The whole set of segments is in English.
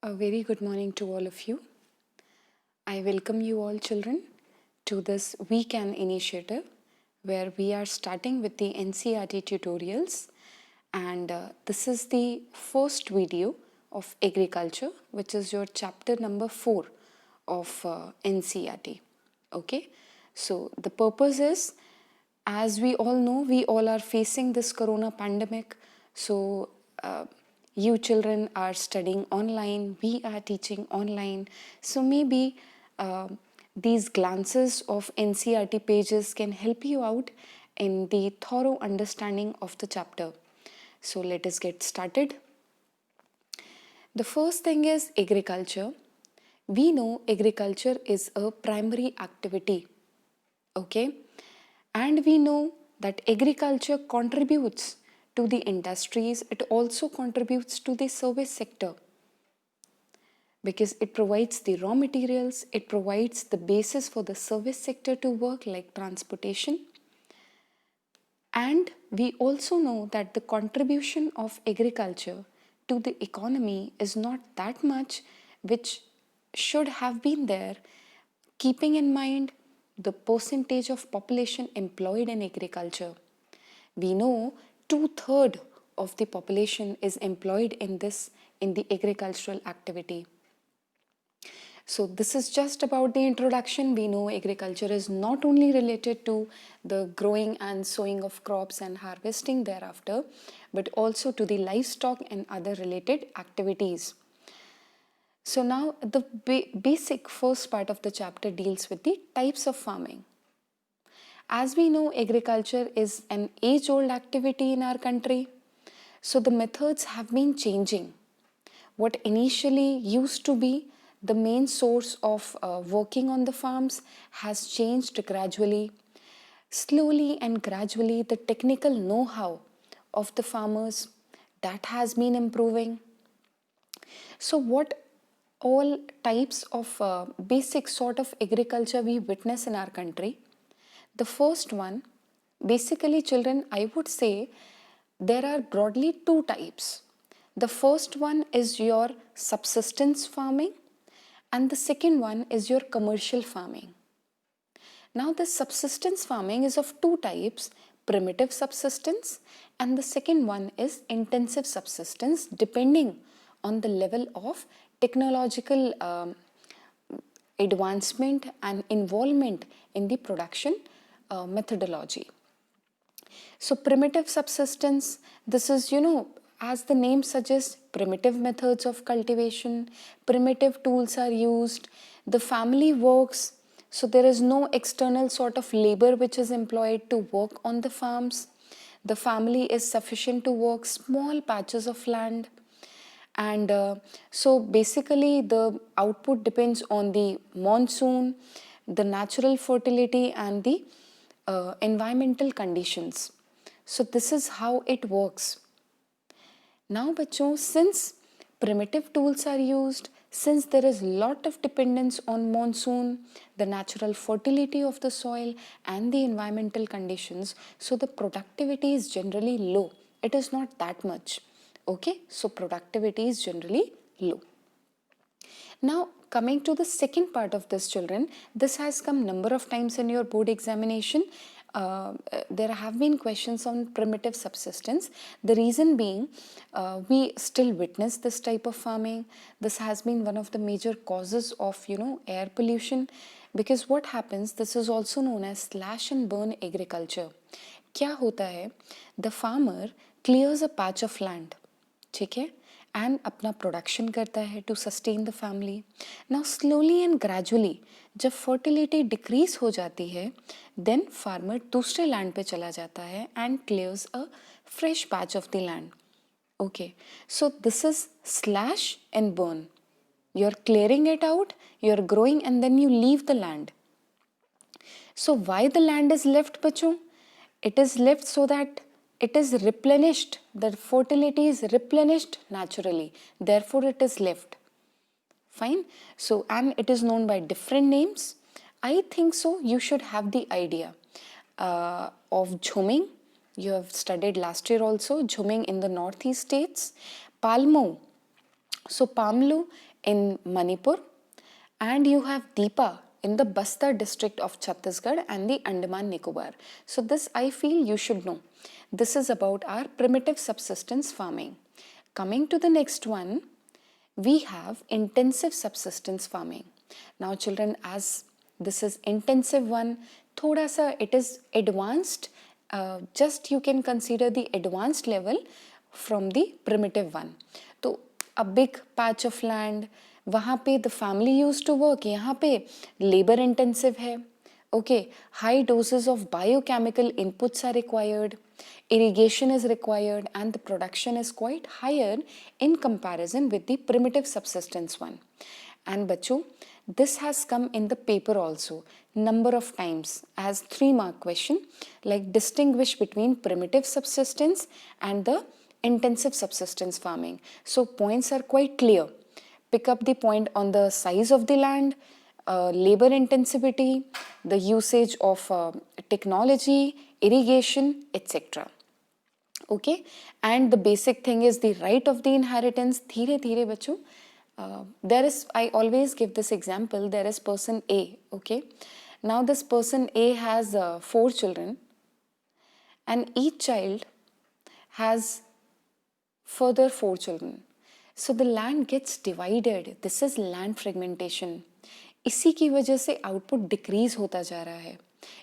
A very good morning to all of you. I welcome you all children to this weekend initiative where we are starting with the NCERT tutorials, and this is the first video of agriculture, which is your chapter number 4 of NCERT. Okay, so the purpose is, as we all know, we all are facing this corona pandemic. So you children are studying online, we are teaching online. So maybe these glances of NCERT pages can help you out in the thorough understanding of the chapter. So let us get started. The first thing is agriculture. We know agriculture is a primary activity. Okay, and we know that agriculture contributes to the industries, it also contributes to the service sector because it provides the raw materials, it provides the basis for the service sector to work like transportation. And we also know that the contribution of agriculture to the economy is not that much, which should have been there, keeping in mind the percentage of population employed in agriculture. We know 2/3 of the population is employed in the agricultural activity. So this is just about the introduction. We know agriculture is not only related to the growing and sowing of crops and harvesting thereafter, but also to the livestock and other related activities. So now the basic first part of the chapter deals with the types of farming. As we know, agriculture is an age-old activity in our country. So the methods have been changing. What initially used to be the main source of working on the farms has changed gradually. Slowly and gradually, the technical know-how of the farmers, that has been improving. So what all types of basic sort of agriculture we witness in our country? The first one, basically children, I would say there are broadly two types. The first one is your subsistence farming and the second one is your commercial farming. Now the subsistence farming is of two types, primitive subsistence and the second one is intensive subsistence, depending on the level of technological advancement and involvement in the production methodology. So primitive subsistence, this is, as the name suggests, primitive methods of cultivation, primitive tools are used, the family works, so there is no external sort of labor which is employed to work on the farms. The family is sufficient to work small patches of land. And so basically the output depends on the monsoon, the natural fertility and the environmental conditions. So this is how it works. Now bachcho, since primitive tools are used, since there is lot of dependence on monsoon, the natural fertility of the soil and the environmental conditions, so the productivity is generally low. It is not that much. Okay, so productivity is generally low. Now coming to the second part of this children, this has come number of times in your board examination. There have been questions on primitive subsistence. The reason being, we still witness this type of farming. This has been one of the major causes of, air pollution, because what happens, this is also known as slash and burn agriculture. क्या होता है, the farmer clears a patch of land, ठीक है, and अपना production करता है to sustain the family. Now slowly and gradually जब fertility decrease हो जाती है, then farmer दूसरे land पे चला जाता है and clears a fresh patch of the land. Okay, so this is slash and burn. You're clearing it out, you're growing and then you leave the land. So why the land is left, bachcho? It is left so that it is replenished, the fertility is replenished naturally, therefore it is left. Fine. So, and it is known by different names. I think so you should have the idea of jhuming. You have studied last year also, jhuming in the northeast states. Palmo. So palmlu in Manipur, and you have Deepa in the Bastar district of Chhattisgarh and the Andaman Nicobar. So this I feel you should know. This is about our primitive subsistence farming. Coming to the next one, we have intensive subsistence farming. Now children, as this is intensive one, thoda sa it is advanced, just you can consider the advanced level from the primitive one. तो a big patch of land, वहाँ पे the family used to work, यहाँ पे labor intensive है. Okay, high doses of biochemical inputs are required, irrigation is required, and the production is quite higher in comparison with the primitive subsistence one. And बच्चों, this has come in the paper also number of times as 3-mark question, like distinguish between primitive subsistence and the intensive subsistence farming. So points are quite clear. Pick up the point on the size of the land, labor intensity, the usage of technology, irrigation, etc. Okay, and the basic thing is the right of the inheritance. धीरे धीरे बच्चों, there is, I always give this example, there is person A, okay. Now this person A has 4 children, and each child has further 4 children. So the land gets divided. This is land fragmentation. इसी की वजह से output decrease होता जा रहा है.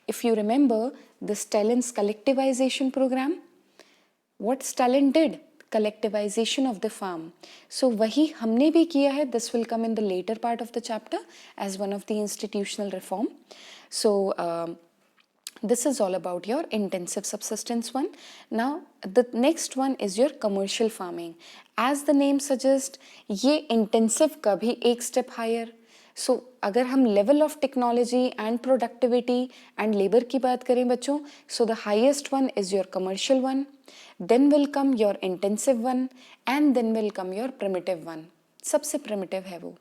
If you remember the Stalin's collectivization program, what Stalin did? Collectivization of the farm. So वही हमने भी किया है. This will come in the later part of the chapter as one of the institutional reform. So this is all about your intensive subsistence one. Now the next one is your commercial farming. As the name suggests, ये intensive का भी एक step higher. So अगर हम level of technology and productivity and labor की बात करें बच्चों, so the highest one is your commercial one, then will come your intensive one, and then will come your primitive one. सबसे primitive है वो.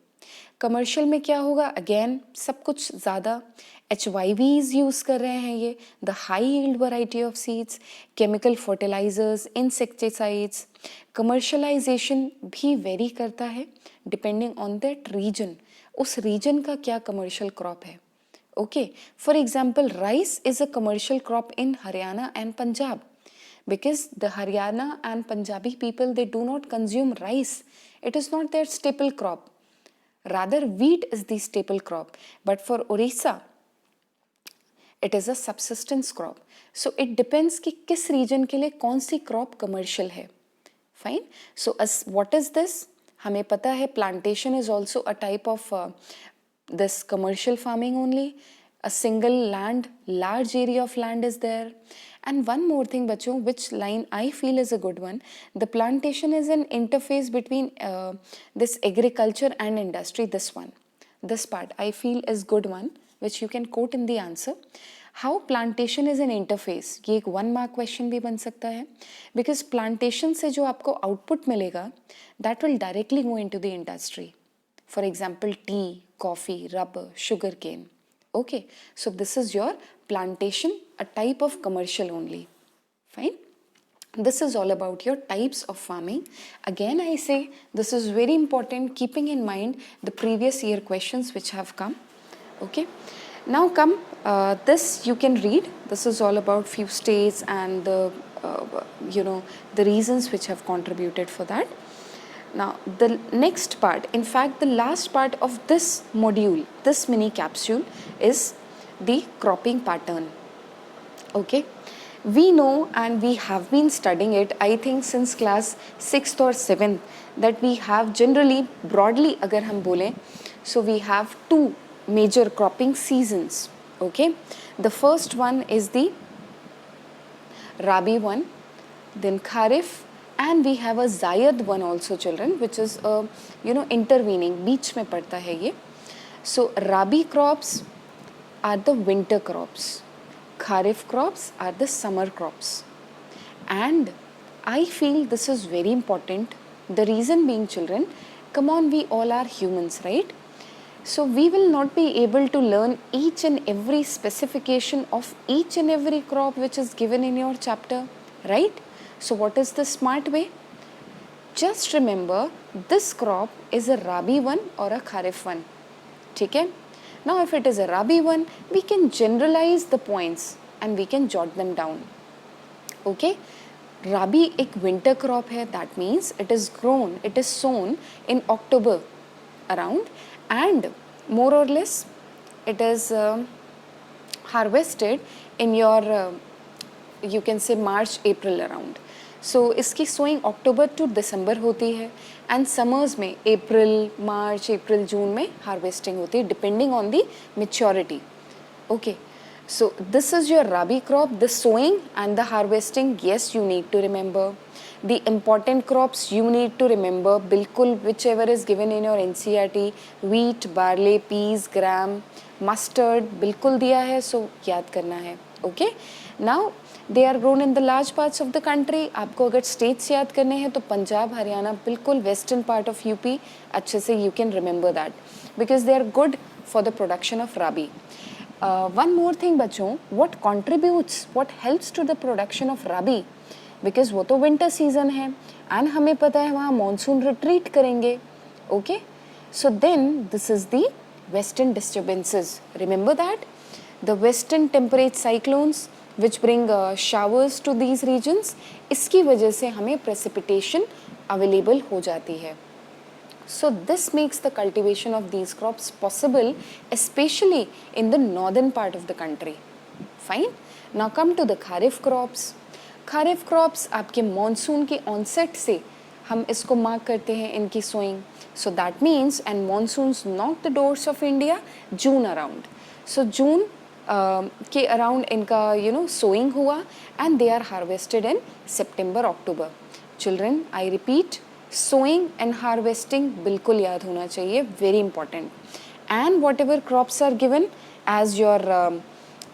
Commercial में क्या होगा? Again सब कुछ ज़्यादा HYVs यूज़ कर रहे हैं ये, the high yield variety of seeds, chemical fertilizers, insecticides. Commercialization भी vary करता है depending on that region. उस region का क्या commercial crop है. Okay, for example, rice is a commercial crop in Haryana and Punjab, because the Haryana and Punjabi people, they do not consume rice. It is not their staple crop. Rather, wheat is the staple crop. But for Orissa, it is a subsistence crop. So it depends कि किस region के लिए कौन सी crop commercial है. Fine. So as what is this? हमें पता है plantation is also a type of this commercial farming only. A single land, large area of land is there. And one more thing बच्चों, which line I feel is a good one. The plantation is an interface between this agriculture and industry. This one, this part I feel is good one, which you can quote in the answer. How plantation is an interface? ये एक 1-mark question भी बन सकता है, because plantation से जो आपको output मिलेगा, that will directly go into the industry. For example, tea, coffee, rubber, sugarcane. Okay, so this is your plantation, a type of commercial only. Fine. This is all about your types of farming. Again, I say this is very important, keeping in mind the previous year questions which have come. Okay. Now come, this you can read. This is all about few states and the, the reasons which have contributed for that. Now the next part, in fact the last part of this module, this mini capsule, is the cropping pattern. Okay, we know and we have been studying it, I think since class 6th or 7th, that we have generally broadly अगर हम बोलें, so we have 2 major cropping seasons. Okay, the first one is the Rabi one, then Kharif, and we have a Zayad one also children, which is intervening, बीच में पड़ता है ये. So Rabi crops are the winter crops, Kharif crops are the summer crops, and I feel this is very important. The reason being children, come on, we all are humans, right? So we will not be able to learn each and every specification of each and every crop which is given in your chapter, right? So what is the smart way? just remember this crop is a rabi one or a kharif one. ठीक है? Now if it is a rabi one, we can generalize the points and we can jot them down. Okay? Rabi एक winter crop है, that means it is sown in October around, and more or less it is harvested in your you can say March April around. So इसकी sowing October to December होती है, and summers में April June में harvesting होती है, depending on the maturity. Okay, so this is your rabi crop. The sowing and the harvesting, yes, you need to remember. The important crops you need to remember, बिल्कुल whichever is given in your NCERT, wheat, barley, peas, gram, mustard, बिल्कुल दिया है, so याद करना है. Okay, now they are grown in the large parts of the country. आपको अगर states याद करने हैं तो पंजाब, हरियाणा, बिल्कुल western part of UP अच्छे से you can remember that because they are good for the production of rabi. One more thing बच्चों, what contributes, what helps to the production of rabi, because वो तो winter season है and हमें पता है वहाँ monsoon retreat करेंगे. Okay, so then this is the western disturbances. Remember that the western temperate cyclones which bring showers to these regions, इसकी वजह से हमें precipitation available हो जाती है. So this makes the cultivation of these crops possible, especially in the northern part of the country. Fine. Now come to the kharif crops. Kharif crops आपके monsoon के onset से हम इसको mark करते हैं इनकी sowing. So that means, and monsoons knock the doors of India June around. So June के around इनका sowing हुआ and they are harvested in September October. Children, I repeat, sowing and harvesting बिल्कुल याद होना चाहिए, very important. And whatever crops are given as your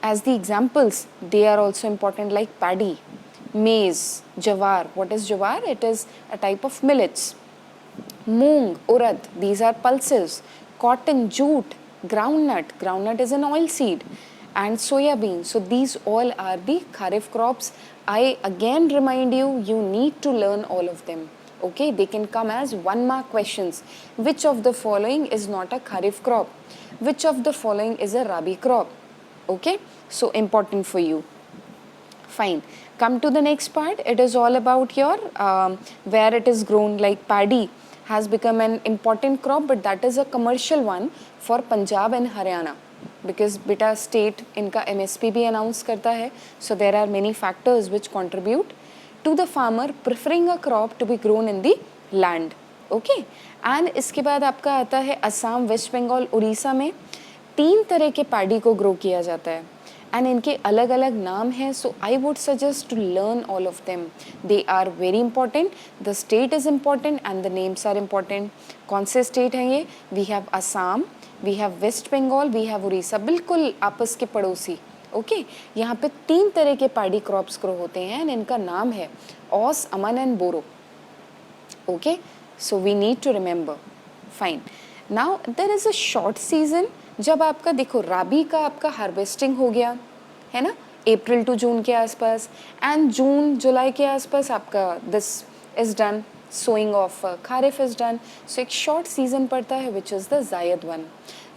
as the examples, they are also important, like paddy, maize, jawar. What is jawar? It is a type of millets. Moong, urad, these are pulses. Cotton, jute, groundnut is an oil seed, and soya bean. So these all are the kharif crops. I again remind you, you need to learn all of them. Okay, they can come as 1 mark questions. Which of the following is not a kharif crop? Which of the following is a rabi crop? Okay, so important for you. Fine. Come to the next part. It is all about your where it is grown, like paddy has become an important crop, but that is a commercial one for Punjab and Haryana because beta state इनका MSP भी announce करता है. So there are many factors which contribute to the farmer preferring a crop to be grown in the land. Okay, and इसके बाद आपका आता है Assam, waste Bengal, Orissa में 3 तरह के पैडी को ग्रो किया जाता है and इनके अलग अलग नाम हैं. So I would suggest to learn all of them. They are very important. The state is important and the names are important. कौन से state हैं ये? We have Assam, we have West Bengal, we have Orissa, बिल्कुल आपस के पड़ोसी. Okay, यहाँ पे 3 तरह के पैडी क्रॉप्स ग्रो होते हैं and इनका नाम है Aus, Aman and Boro. Okay, so we need to remember. Fine. Now there is a short season जब आपका देखो राबी का आपका हार्वेस्टिंग हो गया है ना, अप्रैल टू जून के आसपास, एंड जून जुलाई के आसपास आपका this is done, sowing of kharif is done. So एक शॉर्ट सीजन पड़ता है which is the Zaid one.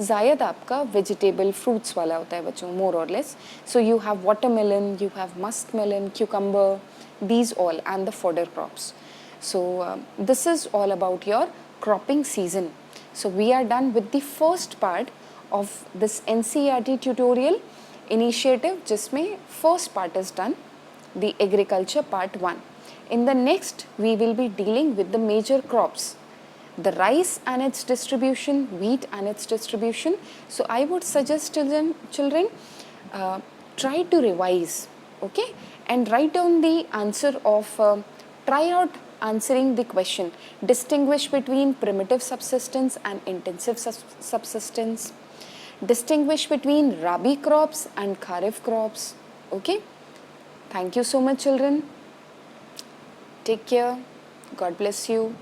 Zaid आपका वेजिटेबल फ्रूट्स वाला होता है बच्चों, मोर और less. So you have watermelon, you have musk melon, cucumber, these all and the fodder crops. So this is all about your cropping season. So we are done with the first part of this NCERT tutorial initiative जिसमें first part is done, the agriculture part 1. In the next we will be dealing with the major crops, the rice and its distribution, wheat and its distribution. So I would suggest children try to revise, okay, and write down the answer of try out answering the question, distinguish between primitive subsistence and intensive subsistence, distinguish between rabi crops and kharif crops. Okay, thank you so much children, take care, God bless you.